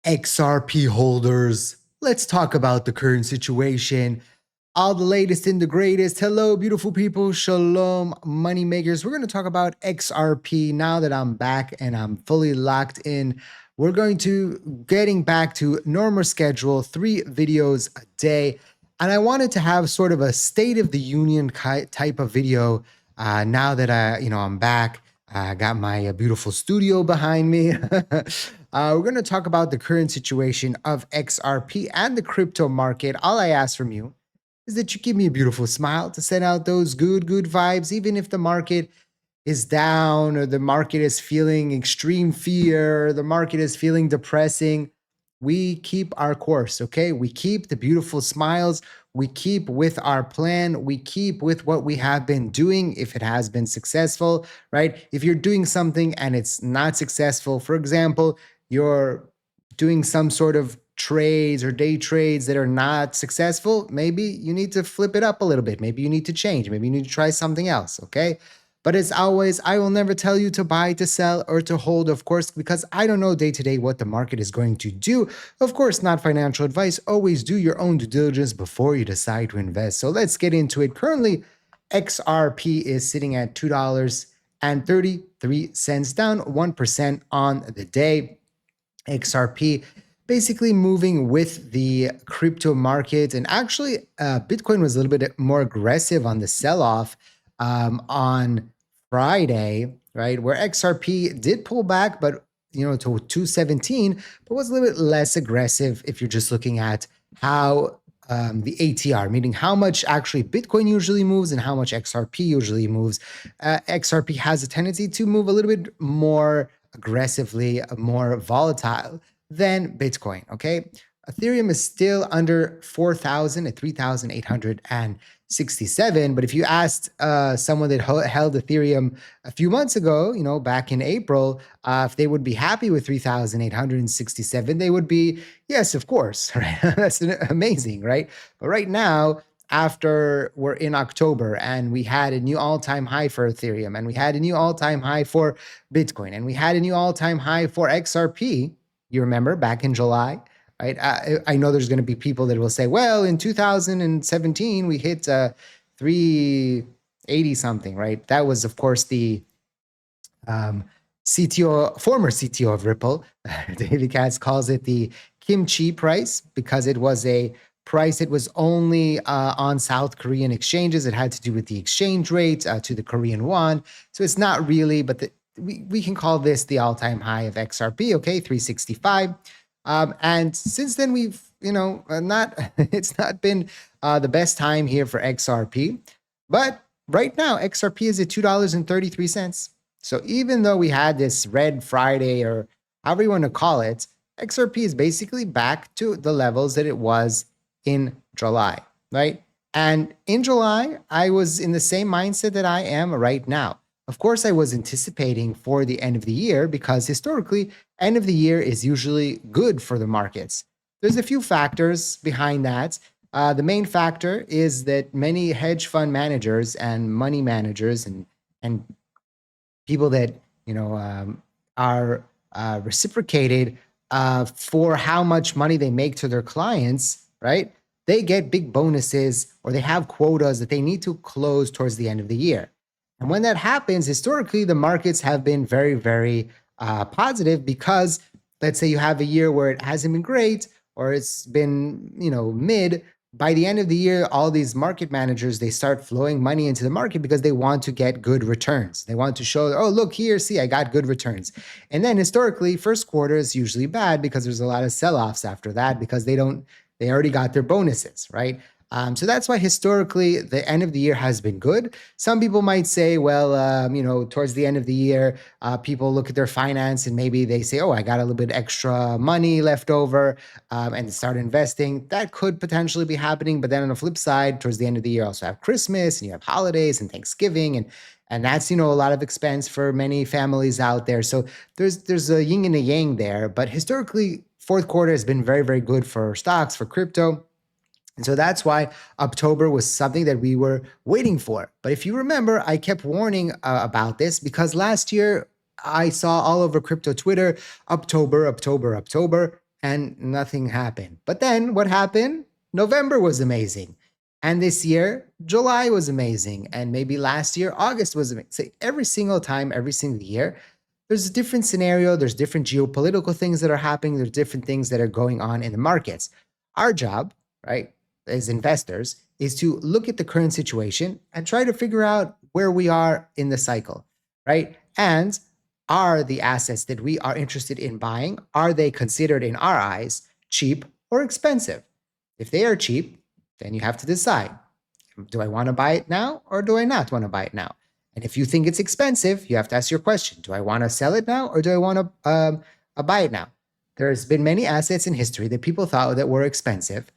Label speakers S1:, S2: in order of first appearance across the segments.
S1: XRP holders, let's talk about the current situation. All the latest and the greatest. Hello, beautiful people. Shalom, money makers. We're going to talk about XRP now that I'm back and I'm fully locked in. We're going to getting back to normal schedule, 3 videos a day. And I wanted to have sort of a state of the union type of video now that I'm back. I got my beautiful studio behind me. We're going to talk about the current situation of XRP and the crypto market. All I ask from you is that you give me a beautiful smile to send out those good vibes, even if the market is down or the market is feeling extreme fear, or the market is feeling depressing. We keep our course, okay? We keep the beautiful smiles. We keep with our plan. We keep with what we have been doing if it has been successful, right? If you're doing something and it's not successful, for example, you're doing some sort of trades or day trades that are not successful, maybe you need to flip it up a little bit. Maybe you need to change. Maybe you need to try something else, okay? But as always, I will never tell you to buy, to sell, or to hold, of course, because I don't know day to day what the market is going to do. Of course, not financial advice. Always do your own due diligence before you decide to invest. So let's get into it. Currently, XRP is sitting at $2.33, down 1% on the day. XRP basically moving with the crypto market. And actually, Bitcoin was a little bit more aggressive on the sell-off on Friday, right? Where XRP did pull back, but to 217, but was a little bit less aggressive if you're just looking at how the ATR, meaning how much actually Bitcoin usually moves and how much XRP usually moves. XRP has a tendency to move a little bit more aggressively, more volatile than Bitcoin, okay? Ethereum is still under 4,000 at 3,867. But if you asked someone that held Ethereum a few months ago, back in April, if they would be happy with 3,867, they would be, yes, of course, right? That's amazing, right? But right now, after we're in October and we had a new all-time high for Ethereum and we had a new all-time high for Bitcoin and we had a new all-time high for XRP, you remember back in July, right? I know there's going to be people that will say, well, in 2017, we hit 380 something, right? That was, of course, the former CTO of Ripple. David Katz calls it the kimchi price because it was a price that was only on South Korean exchanges. It had to do with the exchange rate to the Korean won. So it's not really, but we can call this the all-time high of XRP, okay, 365. And since then, we've, it's not been the best time here for XRP. But right now, XRP is at $2.33. So even though we had this Red Friday or however you want to call it, XRP is basically back to the levels that it was in July, right? And in July, I was in the same mindset that I am right now. Of course, I was anticipating for the end of the year because historically, end of the year is usually good for the markets. There's a few factors behind that. The main factor is that many hedge fund managers and money managers and people that are reciprocated for how much money they make to their clients, right? They get big bonuses or they have quotas that they need to close towards the end of the year. And when that happens, historically, the markets have been very, very positive because let's say you have a year where it hasn't been great or it's been, mid. By the end of the year, all these market managers, they start flowing money into the market because they want to get good returns. They want to show, oh, look here, see, I got good returns. And then historically, first quarter is usually bad because there's a lot of sell-offs after that because they already got their bonuses, right? So that's why historically the end of the year has been good. Some people might say, well, towards the end of the year, people look at their finance and maybe they say, oh, I got a little bit extra money left over and start investing. That could potentially be happening. But then on the flip side, towards the end of the year, you also have Christmas and you have holidays and Thanksgiving and that's, a lot of expense for many families out there. So there's a yin and a yang there. But historically, fourth quarter has been very, very good for stocks, for crypto. And so that's why October was something that we were waiting for. But if you remember, I kept warning about this because last year I saw all over crypto Twitter, October. and nothing happened. But then what happened? November was amazing. And this year, July was amazing. And maybe last year, August was amazing. So every single time, every single year, there's a different scenario. There's different geopolitical things that are happening. There's different things that are going on in the markets. Our job, right, as investors, is to look at the current situation and try to figure out where we are in the cycle, right? And are the assets that we are interested in buying, are they considered in our eyes cheap or expensive? If they are cheap, then you have to decide, do I want to buy it now or do I not want to buy it now? And if you think it's expensive, you have to ask your question, do I want to sell it now or do I want to buy it now? There's been many assets in history that people thought that were expensive,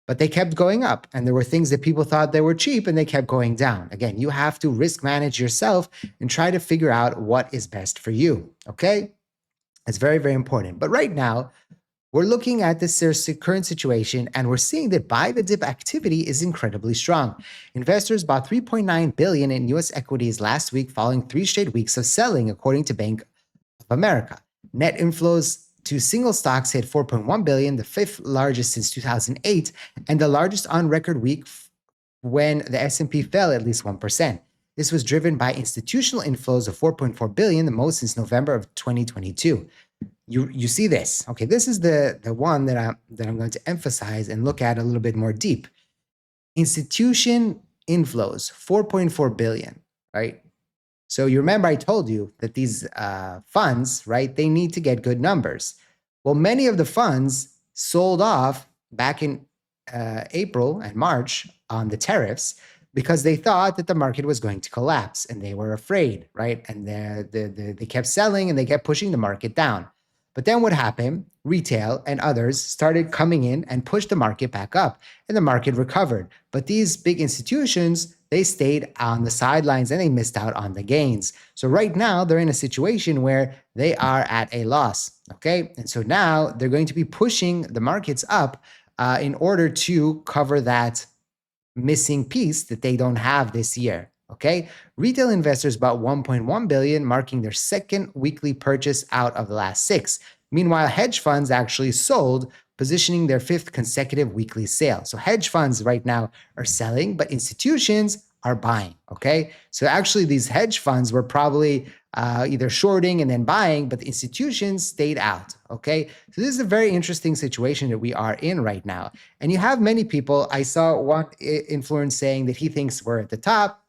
S1: but they kept going up. And there were things that people thought they were cheap and they kept going down. Again, you have to risk manage yourself and try to figure out what is best for you, okay? It's very, very important. But right now, we're looking at this current situation and we're seeing that buy the dip activity is incredibly strong. Investors bought $3.9 billion in US equities last week following 3 straight weeks of selling, according to Bank of America. Net inflows to single stocks hit $4.1 billion, the 5th largest since 2008, and the largest on record week when the S&P fell at least 1%. This was driven by institutional inflows of $4.4 billion, the most since November of 2022. You see this. Okay, this is the one that I'm going to emphasize and look at a little bit more deep. Institution inflows, $4.4 billion, right? So you remember I told you that these funds, right, they need to get good numbers. Well, many of the funds sold off back in April and March on the tariffs because they thought that the market was going to collapse and they were afraid, right? And they kept selling and they kept pushing the market down. But then what happened? Retail and others started coming in and pushed the market back up and the market recovered. But these big institutions, they stayed on the sidelines and they missed out on the gains. So right now they're in a situation where they are at a loss, okay? And so now they're going to be pushing the markets up in order to cover that missing piece that they don't have this year. Okay, retail investors bought $1.1 billion, marking their second weekly purchase out of the last 6. Meanwhile, hedge funds actually sold, positioning their 5th consecutive weekly sale. So hedge funds right now are selling, but institutions are buying. Okay, so actually these hedge funds were probably either shorting and then buying, but the institutions stayed out. Okay, so this is a very interesting situation that we are in right now. And you have many people. I saw one influencer saying that he thinks we're at the top.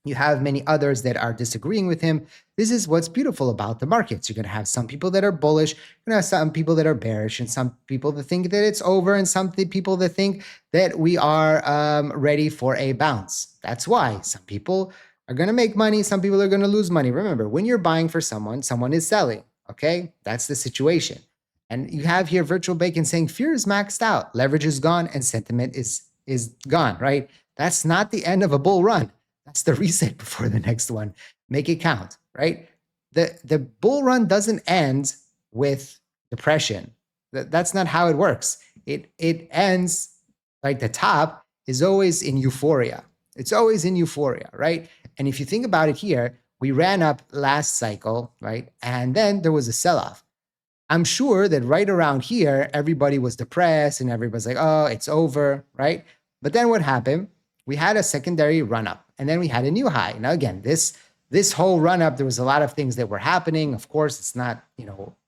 S1: You have many others that are disagreeing with him. This is what's beautiful about the markets. You're going to have some people that are bullish, you're going to have some people that are bearish, and some people that think that it's over, and some people that think that we are ready for a bounce. That's why some people are going to make money, some people are going to lose money. Remember, when you're buying for someone, someone is selling, okay? That's the situation. And you have here Virtual Bacon saying fear is maxed out, leverage is gone, and sentiment is gone, right? That's not the end of a bull run. That's the reset before the next one. Make it count, right? The bull run doesn't end with depression. That's not how it works. It ends, like the top is always in euphoria. It's always in euphoria, right? And if you think about it here, we ran up last cycle, right? And then there was a sell-off. I'm sure that right around here, everybody was depressed and everybody's like, oh, it's over, right? But then what happened? We had a secondary run up and then we had a new high. Now, again, this whole run up, there was a lot of things that were happening. Of course, it's not,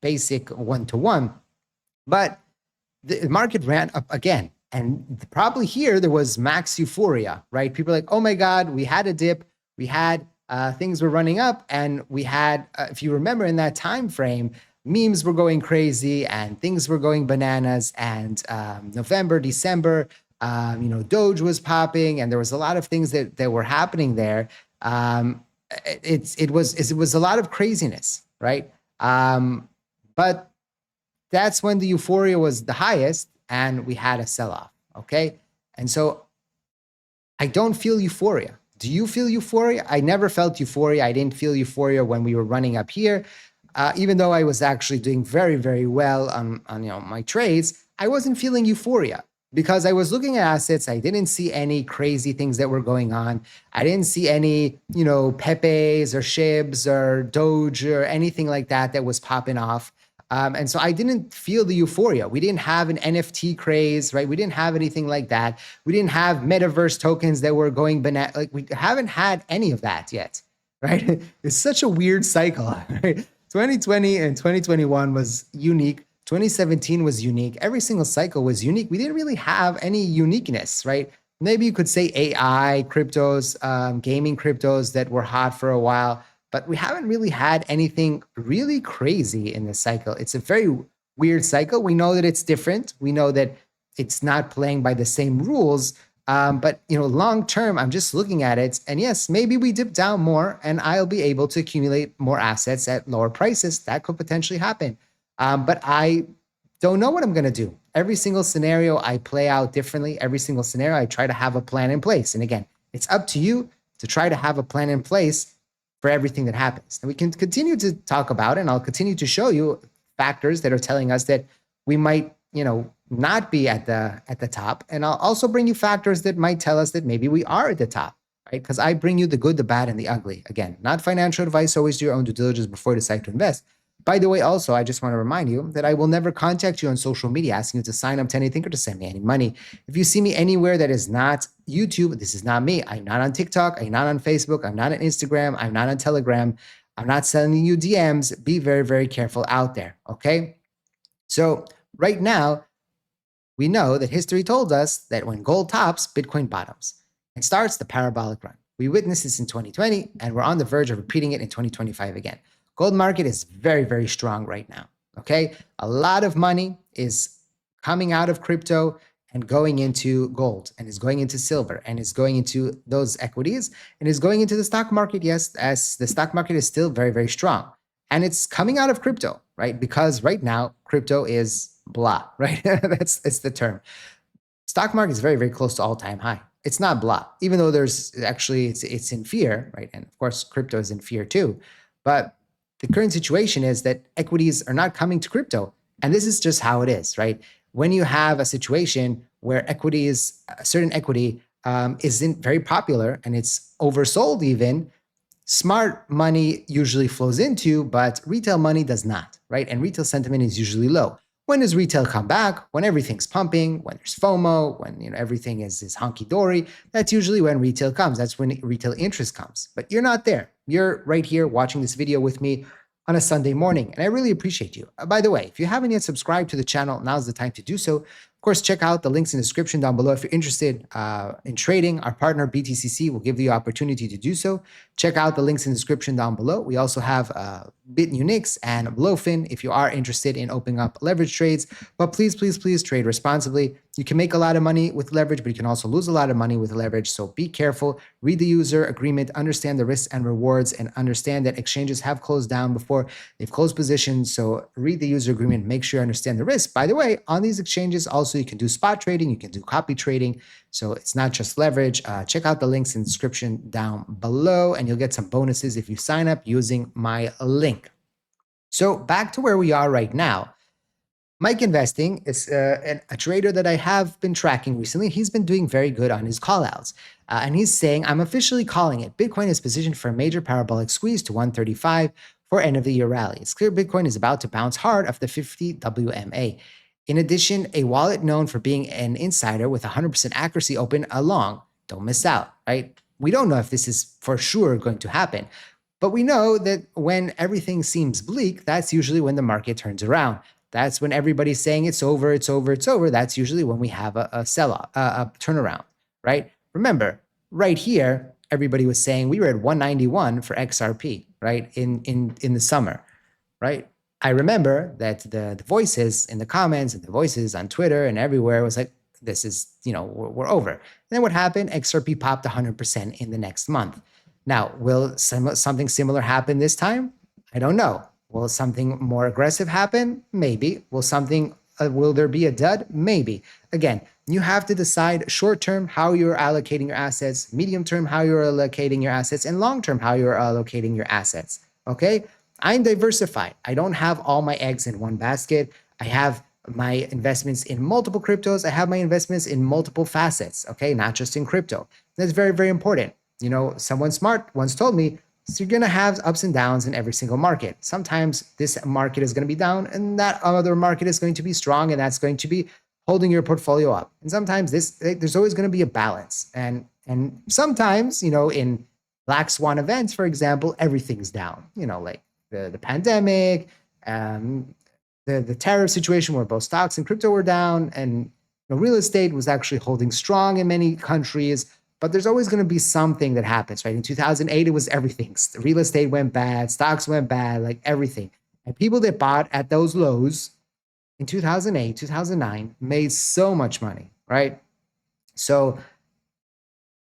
S1: basic one-to-one, but the market ran up again. And probably here, there was max euphoria, right? People are like, oh my God, we had a dip. We had things were running up and we had, if you remember in that time frame, memes were going crazy and things were going bananas. And November, December, Doge was popping, and there was a lot of things that were happening there. It was a lot of craziness, right? But that's when the euphoria was the highest, and we had a sell-off. Okay, and so I don't feel euphoria. Do you feel euphoria? I never felt euphoria. I didn't feel euphoria when we were running up here, even though I was actually doing very, very well on my trades. I wasn't feeling euphoria. Because I was looking at assets, I didn't see any crazy things that were going on. I didn't see any, Pepes or Shibs or Doge or anything like that was popping off. And so I didn't feel the euphoria. We didn't have an NFT craze, right? We didn't have anything like that. We didn't have metaverse tokens that were going banana. Like we haven't had any of that yet, right? It's such a weird cycle, right? 2020 and 2021 was unique. 2017 was unique. Every single cycle was unique. We didn't really have any uniqueness, right? Maybe you could say AI, cryptos, gaming cryptos that were hot for a while, but we haven't really had anything really crazy in this cycle. It's a very weird cycle. We know that it's different. We know that it's not playing by the same rules. But long term, I'm just looking at it, and yes, maybe we dip down more, and I'll be able to accumulate more assets at lower prices. That could potentially happen. But I don't know what I'm going to do. Every single scenario I play out differently. Every single scenario I try to have a plan in place. And again, it's up to you to try to have a plan in place for everything that happens. And we can continue to talk about it, and I'll continue to show you factors that are telling us that we might, not be at the top. And I'll also bring you factors that might tell us that maybe we are at the top, right? Because I bring you the good, the bad, and the ugly. Again, not financial advice. Always do your own due diligence before you decide to invest. By the way, also, I just want to remind you that I will never contact you on social media asking you to sign up to anything or to send me any money. If you see me anywhere that is not YouTube, this is not me. I'm not on TikTok. I'm not on Facebook. I'm not on Instagram. I'm not on Telegram. I'm not sending you DMs. Be very, very careful out there, okay? So right now, we know that history told us that when gold tops, Bitcoin bottoms and starts the parabolic run. We witnessed this in 2020, and we're on the verge of repeating it in 2025 again. Gold market is very, very strong right now, okay? A lot of money is coming out of crypto and going into gold, and is going into silver, and is going into those equities, and is going into the stock market, yes, as the stock market is still very, very strong. And it's coming out of crypto, right? Because right now, crypto is blah, right? That's the term. Stock market is very, very close to all-time high. It's not blah, even though there's actually, it's in fear, right? And of course, crypto is in fear too. But the current situation is that equities are not coming to crypto. And this is just how it is, right? When you have a situation where equities, a certain equity isn't very popular and it's oversold even, smart money usually flows into, but retail money does not, right? And retail sentiment is usually low. When does retail come back? When everything's pumping, when there's FOMO, when everything is hunky-dory, that's usually when retail comes. That's when retail interest comes. But you're not there. You're right here watching this video with me on a Sunday morning, and I really appreciate you. By the way, if you haven't yet subscribed to the channel, now's the time to do so. Of course, check out the links in the description down below if you're interested in trading. Our partner BTCC will give you the opportunity to do so. Check out the links in the description down below. We also have Bitunix and Blofin if you are interested in opening up leverage trades. But please, please, please trade responsibly. You can make a lot of money with leverage, but you can also lose a lot of money with leverage. So be careful, read the user agreement, understand the risks and rewards, and understand that exchanges have closed down before they've closed positions. So read the user agreement, make sure you understand the risk. By the way, on these exchanges, also you can do spot trading, you can do copy trading. So it's not just leverage. Check out the links in the description down below, and you'll get some bonuses if you sign up using my link. So back to where we are right now. Mike Investing is a trader that I have been tracking recently. He's been doing very good on his callouts. And he's saying, I'm officially calling it. Bitcoin is positioned for a major parabolic squeeze to 135 for end of the year rally. It's clear Bitcoin is about to bounce hard off the 50 WMA. In addition, a wallet known for being an insider with 100% accuracy opened along. Don't miss out, right? We don't know if this is for sure going to happen. But we know that when everything seems bleak, that's usually when the market turns around. That's when everybody's saying it's over, it's over, it's over. That's usually when we have a sell-off, a turnaround, right? Remember, right here, everybody was saying we were at 191 for XRP, right? In the summer, right? I remember that the voices in the comments and the voices on Twitter and everywhere was like, this is, we're over. And then what happened? XRP popped 100% in the next month. Now, will something similar happen this time? I don't know. Will something more aggressive happen? Maybe. Will there be a dud? Maybe. Again, you have to decide short term how you're allocating your assets, medium term how you're allocating your assets, and long term how you're allocating your assets. Okay? I'm diversified. I don't have all my eggs in one basket. I have my investments in multiple cryptos. I have my investments in multiple facets, okay? Not just in crypto. That's very, very important. Someone smart once told me, So you're going to have ups and downs in every single market. Sometimes this market is going to be down and that other market is going to be strong, and that's going to be holding your portfolio up. And sometimes there's always going to be a balance. And sometimes, in black swan events, for example, everything's down, like the pandemic, the tariff situation where both stocks and crypto were down, and real estate was actually holding strong in many countries. But there's always going to be something that happens, right? In 2008, it was everything. Real estate went bad, stocks went bad, like everything. And people that bought at those lows in 2008, 2009 made so much money, right? So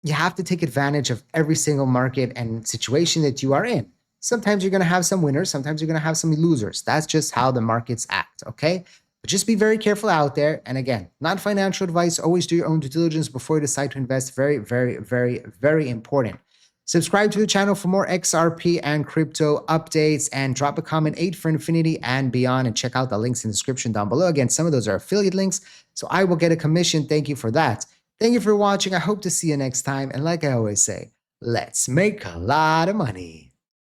S1: you have to take advantage of every single market and situation that you are in. Sometimes you're going to have some winners, sometimes you're going to have some losers. That's just how the markets act, okay? But just be very careful out there. And again, not financial advice. Always do your own due diligence before you decide to invest. Very, very, very, very important. Subscribe to the channel for more XRP and crypto updates, and drop a comment 8 for infinity and beyond, and check out the links in the description down below. Again, some of those are affiliate links, so I will get a commission. Thank you for that. Thank you for watching. I hope to see you next time. And like I always say, let's make a lot of money.